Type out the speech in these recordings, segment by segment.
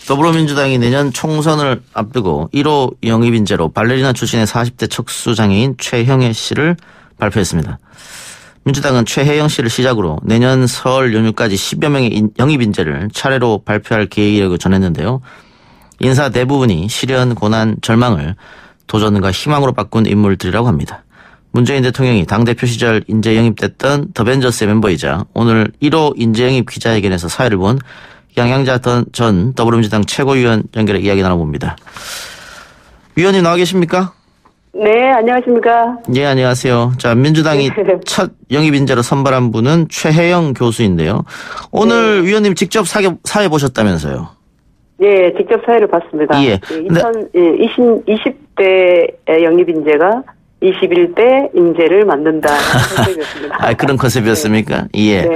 더불어민주당이 내년 총선을 앞두고 1호 영입인재로 발레리나 출신의 40대 척수장애인 최형애 씨를 발표했습니다. 민주당은 최혜영 씨를 시작으로 내년 설 연휴까지 10여 명의 영입인재를 차례로 발표할 계획이라고 전했는데요. 인사 대부분이 시련, 고난, 절망을 도전과 희망으로 바꾼 인물들이라고 합니다. 문재인 대통령이 당대표 시절 인재 영입됐던 더벤져스의 멤버이자 오늘 1호 인재 영입 기자회견에서 사회를 본 양양자 전 더불어민주당 최고위원 연결해 이야기 나눠봅니다. 위원님 나와 계십니까? 네, 안녕하십니까? 예, 안녕하세요. 자, 민주당이 첫 영입 인재로 선발한 분은 최혜영 교수인데요. 오늘 위원님 직접 사회 보셨다면서요? 예, 직접 사회를 봤습니다. 예. 20대 영입 인재가 21대 인재를 만든다. 컨셉이었습니다. 아, 그런 컨셉이었습니까? 네. 예. 네.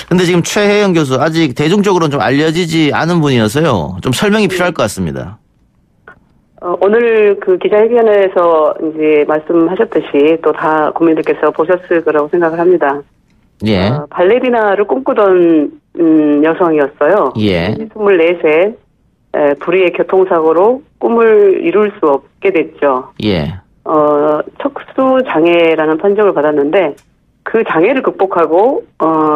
근데 지금 최혜영 교수 아직 대중적으로는 좀 알려지지 않은 분이어서요. 좀 설명이 필요할 것 같습니다. 오늘 그 기자회견에서 이제 말씀하셨듯이 또 다 국민들께서 보셨을 거라고 생각을 합니다. 예. 발레리나를 꿈꾸던 여성이었어요. 예. 24세 불의의 교통사고로 꿈을 이룰 수 없게 됐죠. 예. 척수 장애라는 판정을 받았는데 그 장애를 극복하고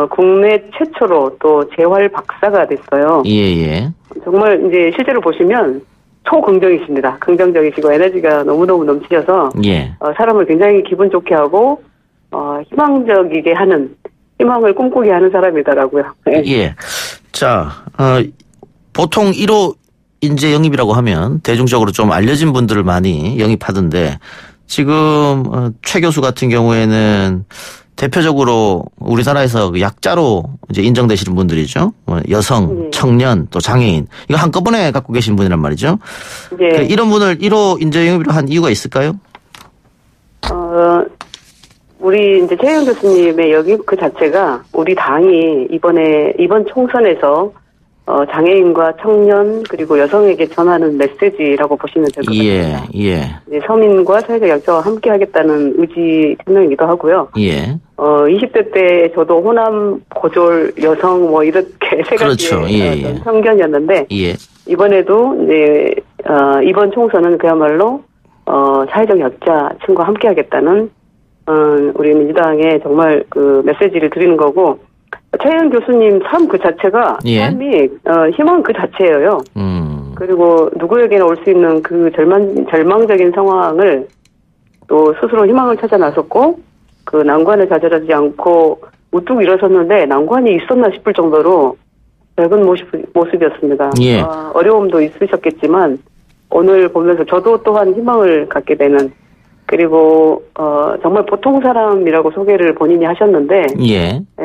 국내 최초로 또 재활 박사가 됐어요. 예. 정말 이제 실제로 보시면 초긍정이십니다. 긍정적이시고 에너지가 너무너무 넘치셔서 예. 사람을 굉장히 기분 좋게 하고 희망적이게 하는, 희망을 꿈꾸게 하는 사람이더라고요. 네. 예. 자, 보통 1호 인재 영입이라고 하면 대중적으로 좀 알려진 분들을 많이 영입하던데 지금 최 교수 같은 경우에는 대표적으로 우리나라에서 약자로 이제 인정되시는 분들이죠. 여성, 청년, 또 장애인. 이거 한꺼번에 갖고 계신 분이란 말이죠. 네. 이런 분을 1호 인재 영입으로 한 이유가 있을까요? 우리 이제 최혜영 교수님의 영입 그 자체가 우리 당이 이번 총선에서 장애인과 청년 그리고 여성에게 전하는 메시지라고 보시면 될 것 같습니다. 예. 서민과 사회적 약자와 함께하겠다는 의지 표명이기도 하고요. 예. 20대 때 저도 호남, 고졸, 여성 뭐 이렇게 세 가지의 그렇죠. 편견이었는데 예. 이번에도 이제 이번 총선은 그야말로 사회적 약자층과 함께하겠다는 우리 민주당에 정말 그 메시지를 드리는 거고. 최혜영 교수님 삶 그 자체가 삶이 희망 그 자체예요. 그리고 누구에게나 올 수 있는 그 절망적인 상황을 또 스스로 희망을 찾아 나섰고 그 난관을 좌절하지 않고 우뚝 일어섰는데 난관이 있었나 싶을 정도로 밝은 모습이었습니다. 예. 어려움도 있으셨겠지만 오늘 보면서 저도 또한 희망을 갖게 되는, 그리고 정말 보통 사람이라고 소개를 본인이 하셨는데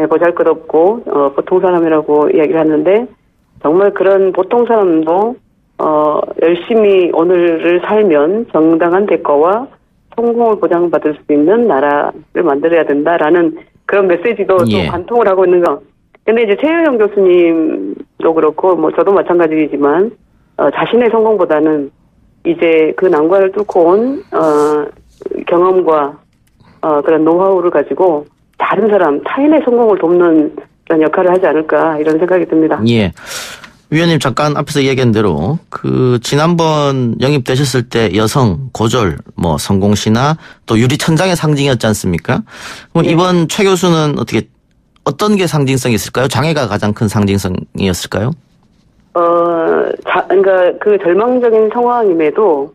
보잘것없고 보통 사람이라고 이야기를 하는데 정말 그런 보통 사람도 열심히 오늘을 살면 정당한 대가와 성공을 보장받을 수 있는 나라를 만들어야 된다라는 그런 메시지도 또 관통을 하고 있는 거. 근데 이제 최혜영 교수님도 그렇고 뭐 저도 마찬가지이지만 자신의 성공보다는 이제 그 난관을 뚫고 온 경험과 그런 노하우를 가지고 다른 사람, 타인의 성공을 돕는 그런 역할을 하지 않을까 이런 생각이 듭니다. 예. 위원님 잠깐 앞에서 얘기한 대로 그 지난번 영입되셨을 때 여성, 고졸, 뭐 성공신화 또 유리천장의 상징이었지 않습니까? 그럼 이번 최 교수는 어떤 게 상징성이 있을까요? 장애가 가장 큰 상징성이었을까요? 그러니까 그 절망적인 상황임에도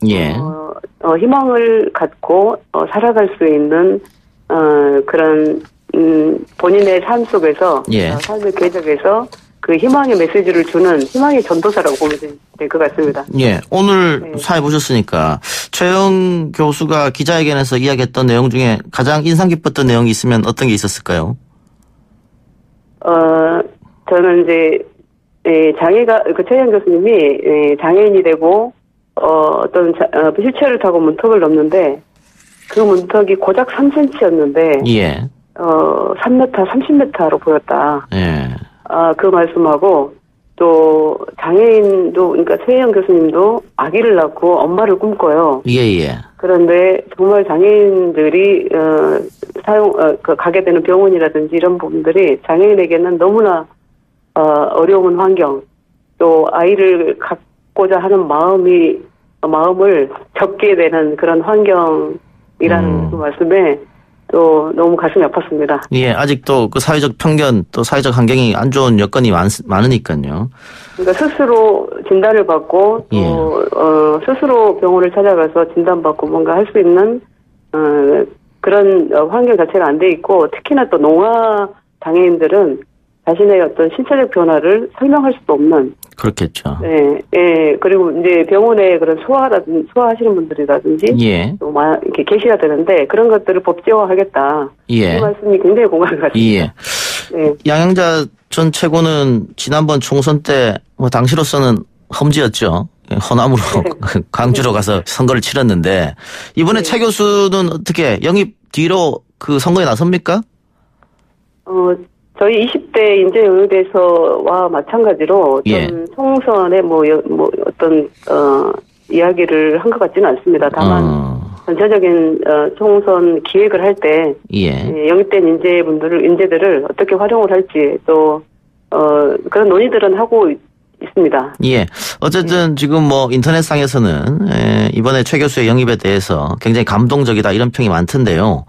희망을 갖고 살아갈 수 있는 그런 본인의 삶 속에서 삶의 궤적에서 그 희망의 메시지를 주는 희망의 전도사라고 보면 될 것 같습니다. 예, 오늘 사회 보셨으니까 최영 교수가 기자회견에서 이야기했던 내용 중에 가장 인상 깊었던 내용이 있으면 어떤 게 있었을까요? 저는 이제 장애가 그 최영 교수님이 장애인이 되고 어떤 휠체어를 타고 문턱을 넘는데 그 문턱이 고작 3cm였는데 3m, 30m로 보였다. 그 말씀하고 또 장애인도 그러니까 최혜영 교수님도 아기를 낳고 엄마를 꿈꿔요. 그런데 정말 장애인들이 가게 되는 병원이라든지 이런 부분들이 장애인에게는 너무나 어려운 환경, 또 아이를 갚고자 하는 마음을 접게 되는 그런 환경이라는 그 말씀에 또 너무 가슴이 아팠습니다. 예, 아직도 그 사회적 편견 또 사회적 환경이 안 좋은 여건이 많으니까요. 그러니까 스스로 진단을 받고 또 스스로 병원을 찾아가서 진단받고 뭔가 할 수 있는 그런 환경 자체가 안 돼 있고 특히나 또 농아 장애인들은 자신의 어떤 신체적 변화를 설명할 수도 없는. 그렇겠죠. 네, 예. 그리고 이제 병원에 그런 소아하시는 분들이라든지. 예. 또 이렇게 계셔야 되는데 그런 것들을 법제화하겠다. 예. 이 말씀이 굉장히 공감이 갔습니다. 예. 네. 양양자 전 최고는 지난번 총선 때 뭐 당시로서는 험지였죠. 호남으로 광주로 가서 선거를 치렀는데 이번에 최 교수는 어떻게 영입 뒤로 그 선거에 나섭니까? 저희 20대 인재영입에서와 마찬가지로 좀 총선에 어떤 이야기를 한 것 같지는 않습니다. 다만 전체적인 총선 기획을 할 때 영입된 인재들을 어떻게 활용을 할지 또 그런 논의들은 하고 있습니다. 예. 어쨌든 지금 뭐 인터넷상에서는 이번에 최 교수의 영입에 대해서 굉장히 감동적이다 이런 평이 많던데요.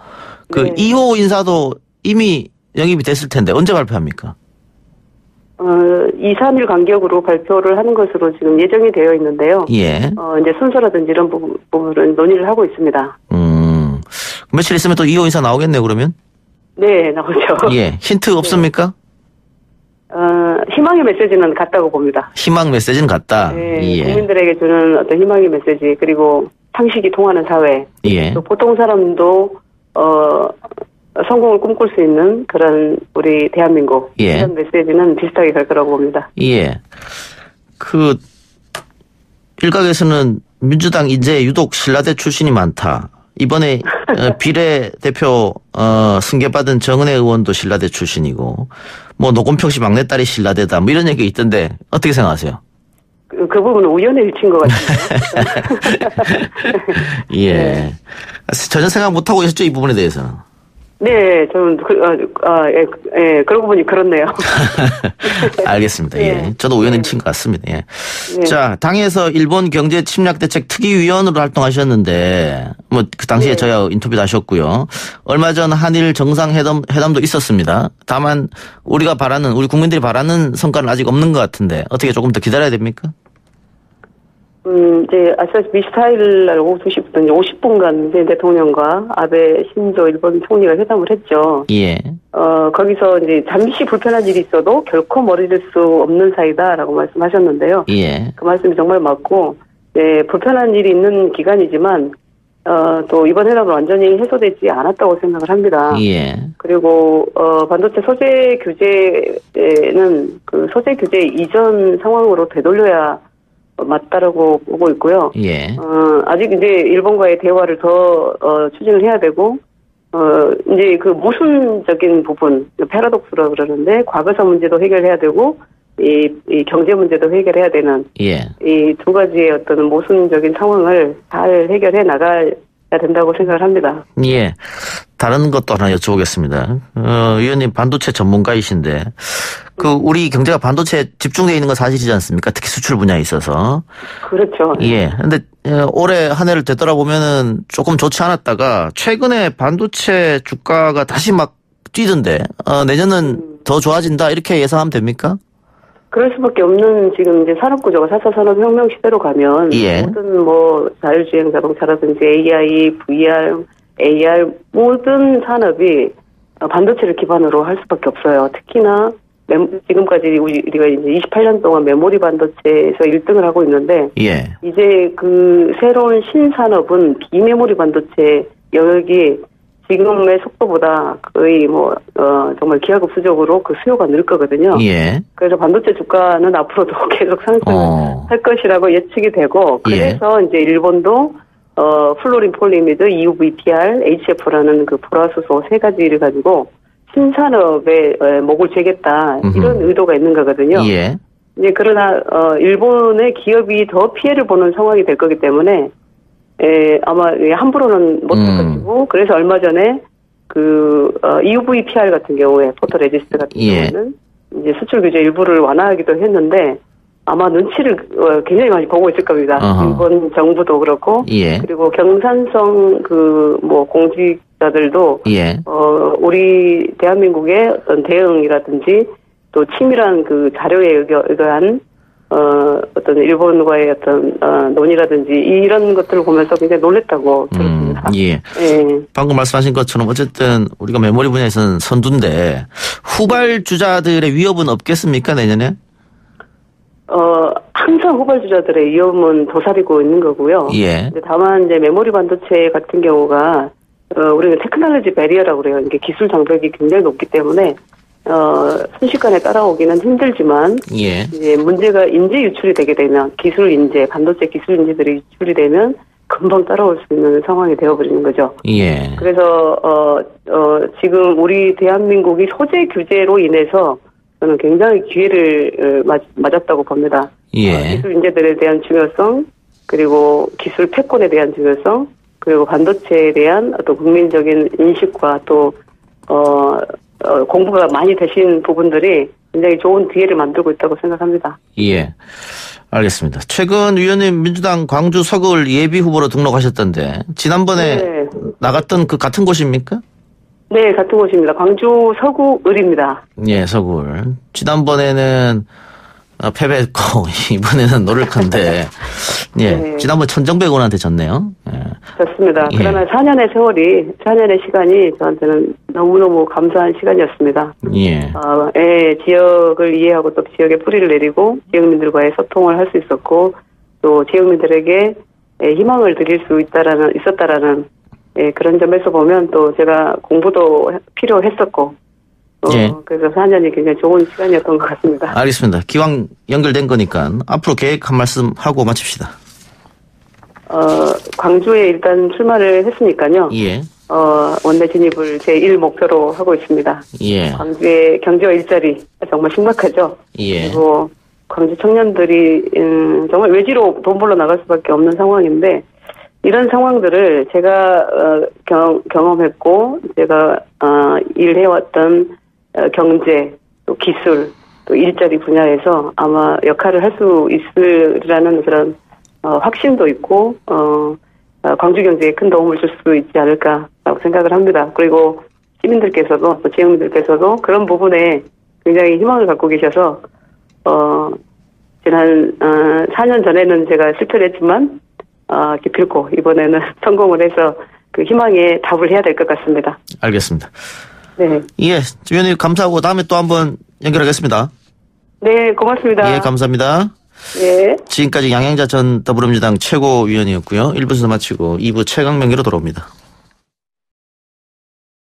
그 2호 인사도 이미 영입이 됐을 텐데 언제 발표합니까? 2-3일 간격으로 발표를 하는 것으로 지금 예정이 되어 있는데요. 예. 이제 순서라든지 이런 부분을 논의를 하고 있습니다. 며칠 있으면 또 2호 인사 나오겠네요, 그러면? 네, 나오죠. 예. 힌트 없습니까? 희망의 메시지는 같다고 봅니다. 희망 메시지는 같다. 네, 예. 국민들에게 주는 어떤 희망의 메시지 그리고 상식이 통하는 사회. 예. 또 보통 사람도 성공을 꿈꿀 수 있는 그런 우리 대한민국 이런 메시지는 비슷하게 갈 거라고 봅니다. 예. 그 일각에서는 민주당 인재 유독 신라대 출신이 많다. 이번에 비례대표 승계받은 정은혜 의원도 신라대 출신이고 뭐 노건평 씨 막내딸이 신라대다 뭐 이런 얘기가 있던데 어떻게 생각하세요? 그 부분은 우연의 일치인 것 같은데요. 예. 네. 전혀 생각 못하고 계셨죠, 이 부분에 대해서? 네, 저는 그러고 보니 그렇네요. 알겠습니다. 예. 저도 우연의 일치인 것 같습니다. 예. 네. 자, 당에서 일본 경제 침략 대책 특위위원으로 활동하셨는데, 뭐, 그 당시에 저희와 인터뷰도 하셨고요. 얼마 전 한일 정상회담도 있었습니다. 다만, 우리 국민들이 바라는 성과는 아직 없는 것 같은데, 어떻게 조금 더 기다려야 됩니까? 이제 아시다시피 24일 날 오후 2시부터 이제 50분간 문재인 대통령과 아베 신조 일본 총리가 회담을 했죠. 예. 거기서 이제 잠시 불편한 일이 있어도 결코 멀어질 수 없는 사이다라고 말씀하셨는데요. 예. 그 말씀이 정말 맞고, 불편한 일이 있는 기간이지만, 또 이번 회담은 완전히 해소되지 않았다고 생각을 합니다. 예. 그리고, 반도체 소재 규제는 그 소재 규제 이전 상황으로 되돌려야 맞다라고 보고 있고요. 예. 아직 이제 일본과의 대화를 더 추진을 해야 되고, 이제 그 모순적인 부분, 패러독스라고 그러는데 과거사 문제도 해결해야 되고, 이 경제 문제도 해결해야 되는 이 두 가지의 어떤 모순적인 상황을 잘 해결해 나가야 된다고 생각을 합니다. 예. 다른 것도 하나 여쭤보겠습니다. 의원님 반도체 전문가이신데 우리 경제가 반도체에 집중되어 있는 건 사실이지 않습니까? 특히 수출 분야에 있어서. 그렇죠. 예. 근데 올해 한 해를 되돌아보면은 조금 좋지 않았다가 최근에 반도체 주가가 다시 막 뛰던데 내년은 더 좋아진다 이렇게 예상하면 됩니까? 그럴 수밖에 없는 지금 이제 산업구조가 4차 산업혁명 시대로 가면 모든 뭐 자율주행 자동차라든지 AI, VR, AR 모든 산업이 반도체를 기반으로 할 수밖에 없어요. 특히나 지금까지 우리가 이제 28년 동안 메모리 반도체에서 1등을 하고 있는데 이제 그 새로운 신산업은 비메모리 반도체 영역이 지금의 속도보다 거의 정말 기하급수적으로 그 수요가 늘 거거든요. 그래서 반도체 주가는 앞으로도 계속 상승할 것이라고 예측이 되고, 그래서 이제 일본도 플로린 폴리미드, EUVPR, HF라는 그 보라수소 세 가지를 가지고 신산업에 목을 죄겠다 이런 의도가 있는 거거든요. 이제 그러나 일본의 기업이 더 피해를 보는 상황이 될 거기 때문에. 아마 함부로는 못할 것이고, 그래서 얼마 전에 EUVPR 같은 경우에, 포토레지스트 같은 경우에는 이제 수출 규제 일부를 완화하기도 했는데, 아마 눈치를 굉장히 많이 보고 있을 겁니다. 이번 정부도 그렇고, 예. 그리고 경산성 공직자들도 예. 우리 대한민국의 어떤 대응이라든지 또 치밀한 그 자료에 의거한 어떤 일본과의 어떤 논의라든지 이런 것들을 보면서 굉장히 놀랬다고 들었습니다. 예. 예. 방금 말씀하신 것처럼 어쨌든 우리가 메모리 분야에서는 선두인데 후발주자들의 위협은 없겠습니까, 내년에? 항상 후발주자들의 위험은 도사리고 있는 거고요. 예. 다만 이제 메모리 반도체 같은 경우가 우리는 테크놀로지 배리어라고 그래요. 이게 기술 장벽이 굉장히 높기 때문에 순식간에 따라오기는 힘들지만, 예. 이제 문제가 인재 유출이 되게 되면, 기술 인재, 반도체 기술 인재들이 유출이 되면 금방 따라올 수 있는 상황이 되어버리는 거죠. 예. 그래서, 지금 우리 대한민국이 소재 규제로 인해서 저는 굉장히 기회를 맞았다고 봅니다. 예. 기술 인재들에 대한 중요성, 그리고 기술 패권에 대한 중요성, 그리고 반도체에 대한 어떤 국민적인 인식과 또, 공부가 많이 되신 부분들이 굉장히 좋은 기회를 만들고 있다고 생각합니다. 예. 알겠습니다. 최근 위원님 민주당 광주 서구을 예비 후보로 등록하셨던데 지난번에 네. 나갔던 그 같은 곳입니까? 네, 같은 곳입니다. 광주 서구을입니다. 예, 서구을. 지난번에는 패배했고 이번에는 노력한데 예, 네. 지난번 천정배군한테 졌네요. 예. 좋습니다. 예. 그러나 4년의 시간이 저한테는 너무너무 감사한 시간이었습니다. 예. 지역을 이해하고 또 지역에 뿌리를 내리고 지역민들과의 소통을 할 수 있었고 또 지역민들에게 희망을 드릴 수 있었다라는 그런 점에서 보면 또 제가 공부도 필요했었고 예. 그래서 4년이 굉장히 좋은 시간이었던 것 같습니다. 알겠습니다. 기왕 연결된 거니까 앞으로 계획 한 말씀 하고 마칩시다. 광주에 일단 출마를 했으니까요. 예. 원내 진입을 제1 목표로 하고 있습니다. 예. 광주의 경제와 일자리 정말 심각하죠. 예. 그리고 광주 청년들이 정말 외지로 돈 벌러 나갈 수밖에 없는 상황인데 이런 상황들을 제가 경험했고 제가 일해왔던 경제 또 기술 또 일자리 분야에서 아마 역할을 할 수 있으리라는 그런 확신도 있고 광주 경제에 큰 도움을 줄 수 있지 않을까라고 생각을 합니다. 그리고 시민들께서도 또 지역민들께서도 그런 부분에 굉장히 희망을 갖고 계셔서 지난 4년 전에는 제가 실패를 했지만 기필코 이번에는 성공을 해서 그 희망에 답을 해야 될 것 같습니다. 알겠습니다. 네. 예, 위원님 감사하고 다음에 또 한번 연결하겠습니다. 네, 고맙습니다. 예, 감사합니다. 예. 지금까지 양양자 전 더불어민주당 최고위원이었고요. 1부 순서 마치고 2부 최강명기로 돌아옵니다.